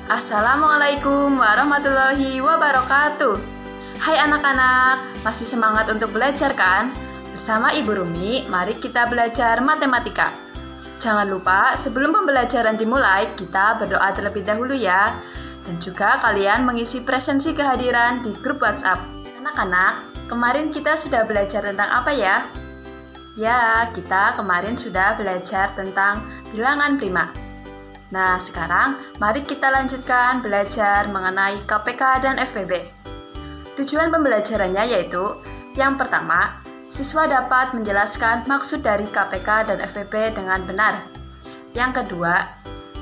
Assalamualaikum warahmatullahi wabarakatuh. Hai anak-anak, masih semangat untuk belajar kan? Bersama Ibu Rumi, mari kita belajar matematika. Jangan lupa sebelum pembelajaran dimulai, kita berdoa terlebih dahulu ya. Dan juga kalian mengisi presensi kehadiran di grup WhatsApp. Anak-anak, kemarin kita sudah belajar tentang apa ya? Ya, kita kemarin sudah belajar tentang bilangan prima. Nah, sekarang mari kita lanjutkan belajar mengenai KPK dan FPB. Tujuan pembelajarannya yaitu, yang pertama, siswa dapat menjelaskan maksud dari KPK dan FPB dengan benar. Yang kedua,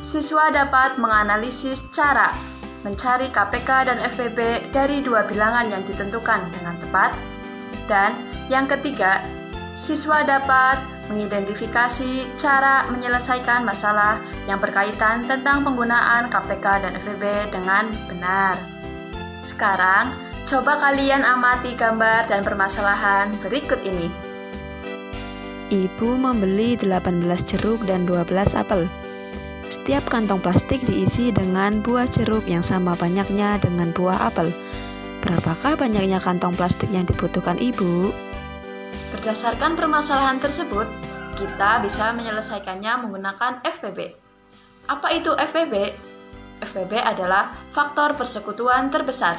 siswa dapat menganalisis cara mencari KPK dan FPB dari dua bilangan yang ditentukan dengan tepat. Dan yang ketiga, siswa dapat mengidentifikasi cara menyelesaikan masalah yang berkaitan tentang penggunaan KPK dan FPB dengan benar. Sekarang, coba kalian amati gambar dan permasalahan berikut ini. Ibu membeli 18 jeruk dan 12 apel. Setiap kantong plastik diisi dengan buah jeruk yang sama banyaknya dengan buah apel. Berapakah banyaknya kantong plastik yang dibutuhkan ibu? Berdasarkan permasalahan tersebut, kita bisa menyelesaikannya menggunakan FPB. Apa itu FPB? FPB adalah faktor persekutuan terbesar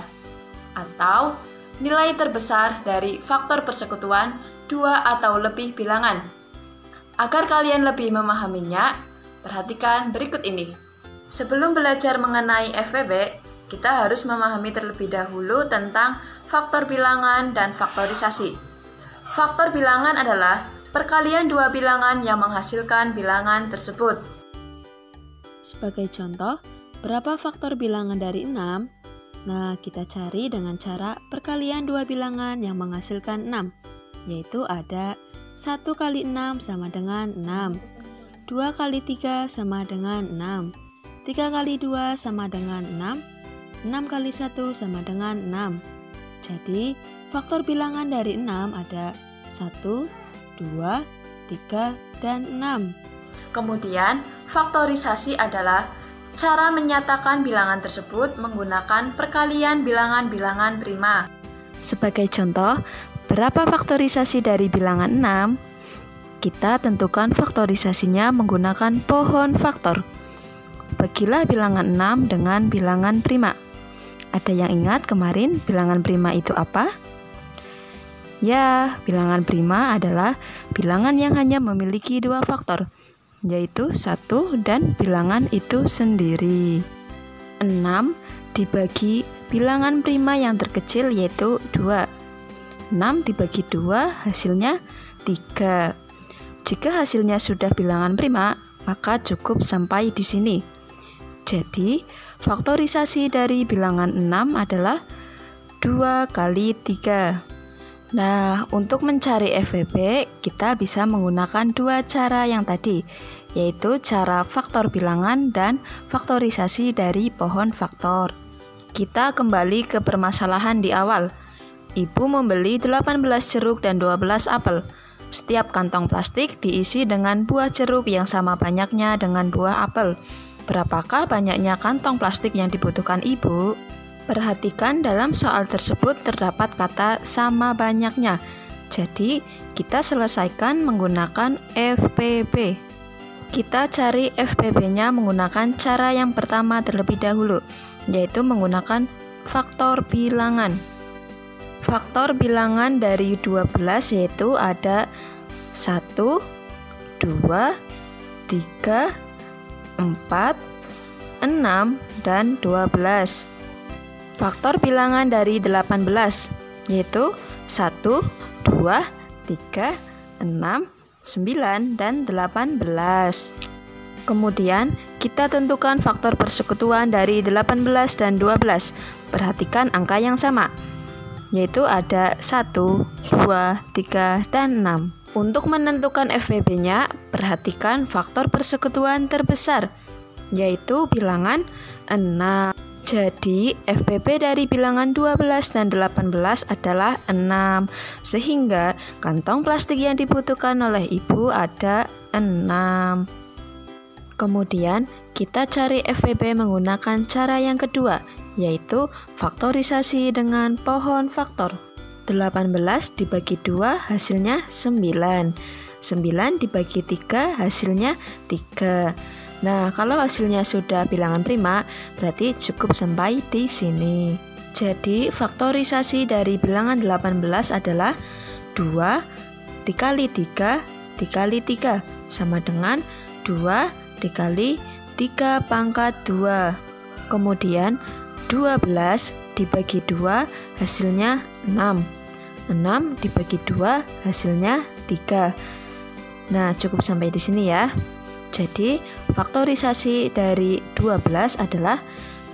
atau nilai terbesar dari faktor persekutuan dua atau lebih bilangan. Agar kalian lebih memahaminya, perhatikan berikut ini. Sebelum belajar mengenai FPB, kita harus memahami terlebih dahulu tentang faktor bilangan dan faktorisasi. Faktor bilangan adalah perkalian dua bilangan yang menghasilkan bilangan tersebut. Sebagai contoh, berapa faktor bilangan dari 6? Nah, kita cari dengan cara perkalian dua bilangan yang menghasilkan 6, yaitu ada 1 kali 6 sama dengan 6, 2 kali 3 sama dengan 6, 3 kali 2 sama dengan 6, 6 kali 1 sama dengan 6. Jadi, faktor bilangan dari 6 ada 1, 2, 3, dan 6. Kemudian, faktorisasi adalah cara menyatakan bilangan tersebut menggunakan perkalian bilangan-bilangan prima. Sebagai contoh, berapa faktorisasi dari bilangan 6? Kita tentukan faktorisasinya menggunakan pohon faktor. Bagilah bilangan 6 dengan bilangan prima. Ada yang ingat kemarin bilangan prima itu apa? Ya, bilangan prima adalah bilangan yang hanya memiliki dua faktor, yaitu 1 dan bilangan itu sendiri. 6 dibagi bilangan prima yang terkecil yaitu 2. 6 dibagi 2 hasilnya 3. Jika hasilnya sudah bilangan prima, maka cukup sampai di sini. Jadi, faktorisasi dari bilangan 6 adalah 2 kali 3. Nah, untuk mencari FPB, kita bisa menggunakan dua cara yang tadi, yaitu cara faktor bilangan dan faktorisasi dari pohon faktor. Kita kembali ke permasalahan di awal. Ibu membeli 18 jeruk dan 12 apel. Setiap kantong plastik diisi dengan buah jeruk yang sama banyaknya dengan buah apel. Berapakah banyaknya kantong plastik yang dibutuhkan ibu? Perhatikan dalam soal tersebut terdapat kata sama banyaknya. Jadi, kita selesaikan menggunakan FPB. Kita cari FPB-nya menggunakan cara yang pertama terlebih dahulu, yaitu menggunakan faktor bilangan. Faktor bilangan dari 12 yaitu ada 1, 2, 3, 4, 6, dan 12. Faktor bilangan dari 18 yaitu 1, 2, 3, 6, 9, dan 18. Kemudian kita tentukan faktor persekutuan dari 18 dan 12. Perhatikan angka yang sama, yaitu ada 1, 2, 3, dan 6. Untuk menentukan FPB-nya, perhatikan faktor persekutuan terbesar, yaitu bilangan 6. Jadi, FPB dari bilangan 12 dan 18 adalah 6, sehingga kantong plastik yang dibutuhkan oleh ibu ada 6. Kemudian kita cari FPB menggunakan cara yang kedua, yaitu faktorisasi dengan pohon faktor. 18 dibagi 2 hasilnya 9. 9 dibagi 3 hasilnya 3. Nah, kalau hasilnya sudah bilangan prima, berarti cukup sampai di sini. Jadi, faktorisasi dari bilangan 18 adalah 2 dikali 3 dikali 3 sama dengan 2 dikali 3 pangkat 2. Kemudian 12 dibagi 2 hasilnya 6. 6 dibagi 2 hasilnya 3. Nah, cukup sampai di sini ya. Jadi, faktorisasi dari 12 adalah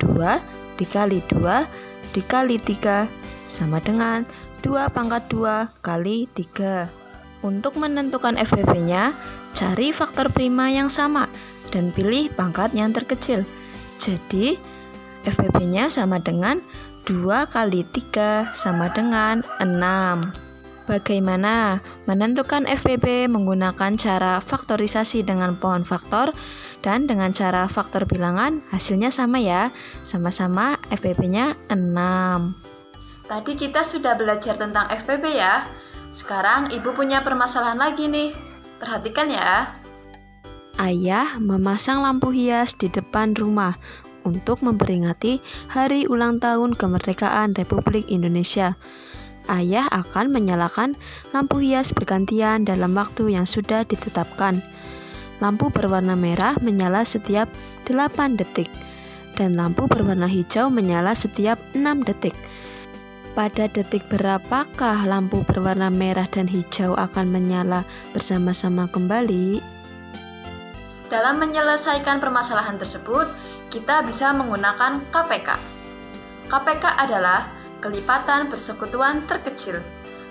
2 dikali 2 dikali 3 sama dengan 2 pangkat 2 kali 3. Untuk menentukan FPB-nya, cari faktor prima yang sama dan pilih pangkat yang terkecil. Jadi, FPB-nya sama dengan 2 kali 3 sama dengan 6. Bagaimana menentukan FPB menggunakan cara faktorisasi dengan pohon faktor dan dengan cara faktor bilangan hasilnya sama ya, sama-sama FPB-nya 6. Tadi kita sudah belajar tentang FPB ya. Sekarang Ibu punya permasalahan lagi nih. Perhatikan ya. Ayah memasang lampu hias di depan rumah untuk memperingati hari ulang tahun kemerdekaan Republik Indonesia. Ayah akan menyalakan lampu hias bergantian dalam waktu yang sudah ditetapkan. Lampu berwarna merah menyala setiap 8 detik dan lampu berwarna hijau menyala setiap 6 detik. Pada detik berapakah lampu berwarna merah dan hijau akan menyala bersama-sama kembali? Dalam menyelesaikan permasalahan tersebut, kita bisa menggunakan KPK. KPK adalah kelipatan persekutuan terkecil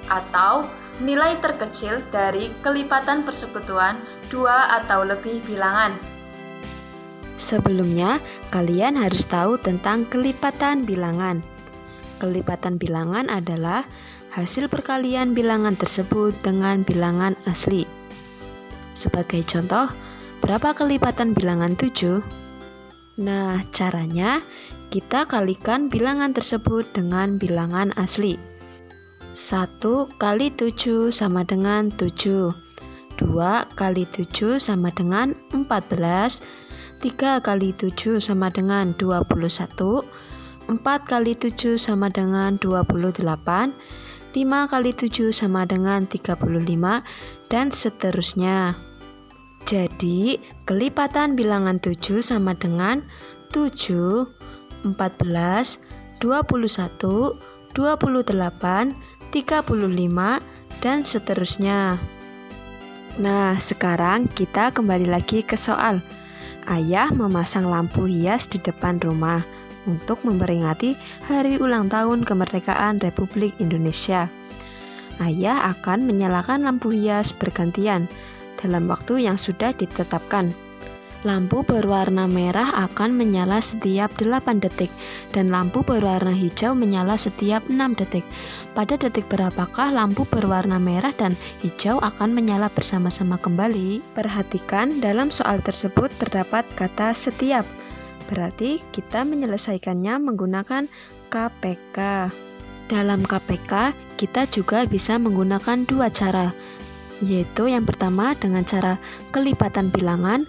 atau nilai terkecil dari kelipatan persekutuan 2 atau lebih bilangan. Sebelumnya, kalian harus tahu tentang kelipatan bilangan. Kelipatan bilangan adalah hasil perkalian bilangan tersebut dengan bilangan asli. Sebagai contoh, berapa kelipatan bilangan 7? Nah, caranya kita kalikan bilangan tersebut dengan bilangan asli. 1 kali 7 sama dengan 7. 2 kali 7 sama dengan 14. 3 kali 7 sama dengan 21. 4 kali 7 sama dengan 28. 5 kali 7 sama dengan 35, dan seterusnya. Jadi, kelipatan bilangan 7 sama dengan 7, 14, 21, 28, 35, dan seterusnya. Nah, sekarang kita kembali lagi ke soal. Ayah memasang lampu hias di depan rumah untuk memperingati hari ulang tahun kemerdekaan Republik Indonesia. Ayah akan menyalakan lampu hias bergantian dalam waktu yang sudah ditetapkan. Lampu berwarna merah akan menyala setiap 8 detik dan lampu berwarna hijau menyala setiap 6 detik. Pada detik berapakah lampu berwarna merah dan hijau akan menyala bersama-sama kembali? Perhatikan dalam soal tersebut terdapat kata setiap. Berarti kita menyelesaikannya menggunakan KPK. Dalam KPK, kita juga bisa menggunakan 2 cara, yaitu yang pertama dengan cara kelipatan bilangan,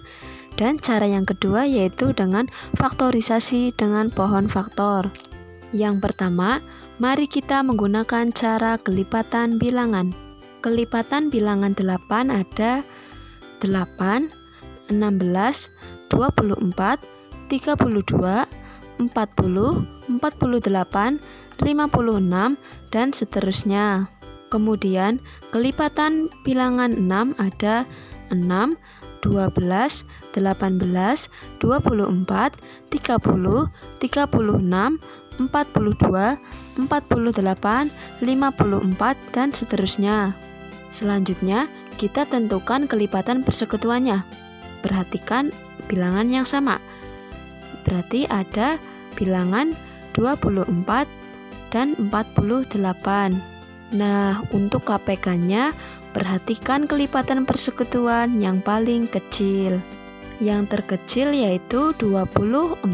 dan cara yang kedua yaitu dengan faktorisasi dengan pohon faktor. Yang pertama, mari kita menggunakan cara kelipatan bilangan. Kelipatan bilangan 8 ada 8, 16, 24, 32, 40, 48, 56, dan seterusnya. Kemudian, kelipatan bilangan 6 ada 6, 12, 18, 24, 30, 36, 42, 48, 54, dan seterusnya. Selanjutnya, kita tentukan kelipatan persekutuannya. Perhatikan bilangan yang sama. Berarti ada bilangan 24 dan 48. Nah, untuk KPK-nya, perhatikan kelipatan persekutuan yang paling kecil. yang terkecil yaitu 24.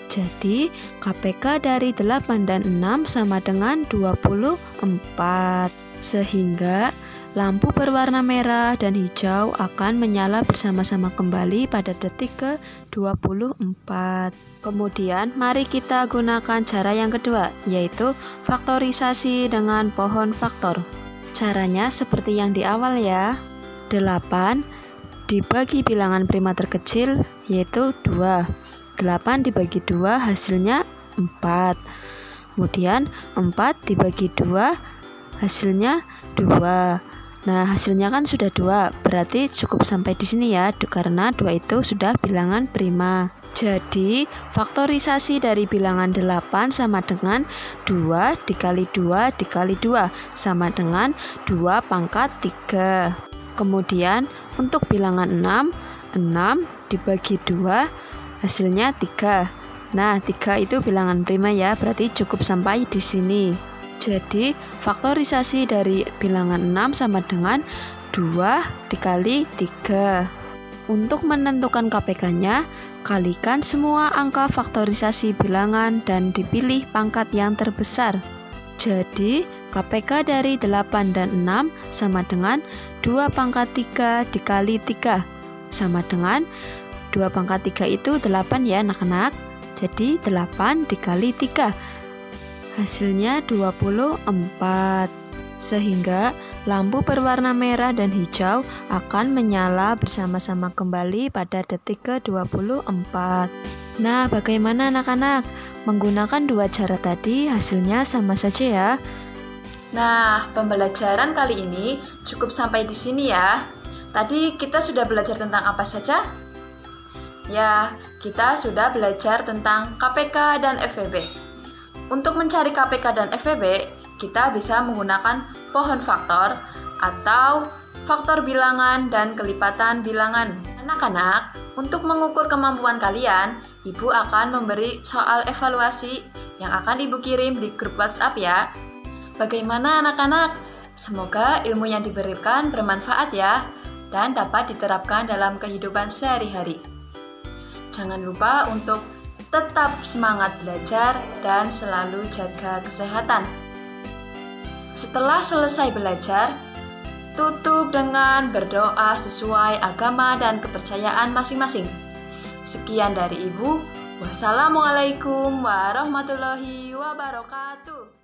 Jadi KPK dari 8 dan 6 sama dengan 24. Sehingga lampu berwarna merah dan hijau akan menyala bersama-sama kembali pada detik ke-24. Kemudian mari kita gunakan cara yang kedua, yaitu faktorisasi dengan pohon faktor. Caranya seperti yang di awal ya. 8 dibagi bilangan prima terkecil yaitu 2. 8 dibagi 2 hasilnya 4. Kemudian 4 dibagi 2 hasilnya 2. Nah, hasilnya kan sudah 2, berarti cukup sampai di sini ya, karena 2 itu sudah bilangan prima. Jadi, faktorisasi dari bilangan 8 sama dengan 2 dikali 2 dikali 2, sama dengan 2 pangkat 3. Kemudian, untuk bilangan 6 dibagi 2, hasilnya 3. Nah, 3 itu bilangan prima ya, berarti cukup sampai di sini. Jadi, faktorisasi dari bilangan 6 sama dengan 2 dikali 3. Untuk menentukan KPK-nya, kalikan semua angka faktorisasi bilangan dan dipilih pangkat yang terbesar. Jadi, KPK dari 8 dan 6 sama dengan 2 pangkat 3 dikali 3. Sama dengan 2 pangkat 3 itu 8 ya anak-anak. Jadi, 8 dikali 3. Hasilnya 24. Sehingga lampu berwarna merah dan hijau akan menyala bersama-sama kembali pada detik ke-24. Nah, bagaimana anak-anak? Menggunakan 2 cara tadi hasilnya sama saja ya. Nah, pembelajaran kali ini cukup sampai di sini ya. Tadi kita sudah belajar tentang apa saja? Ya, kita sudah belajar tentang KPK dan FEB. Untuk mencari KPK dan FEB, kita bisa menggunakan pohon faktor atau faktor bilangan dan kelipatan bilangan. Anak-anak, untuk mengukur kemampuan kalian, Ibu akan memberi soal evaluasi yang akan Ibu kirim di grup WhatsApp ya. Bagaimana anak-anak? Semoga ilmu yang diberikan bermanfaat ya dan dapat diterapkan dalam kehidupan sehari-hari. Jangan lupa untuk tetap semangat belajar dan selalu jaga kesehatan. Setelah selesai belajar, tutup dengan berdoa sesuai agama dan kepercayaan masing-masing. Sekian dari Ibu. Wassalamualaikum warahmatullahi wabarakatuh.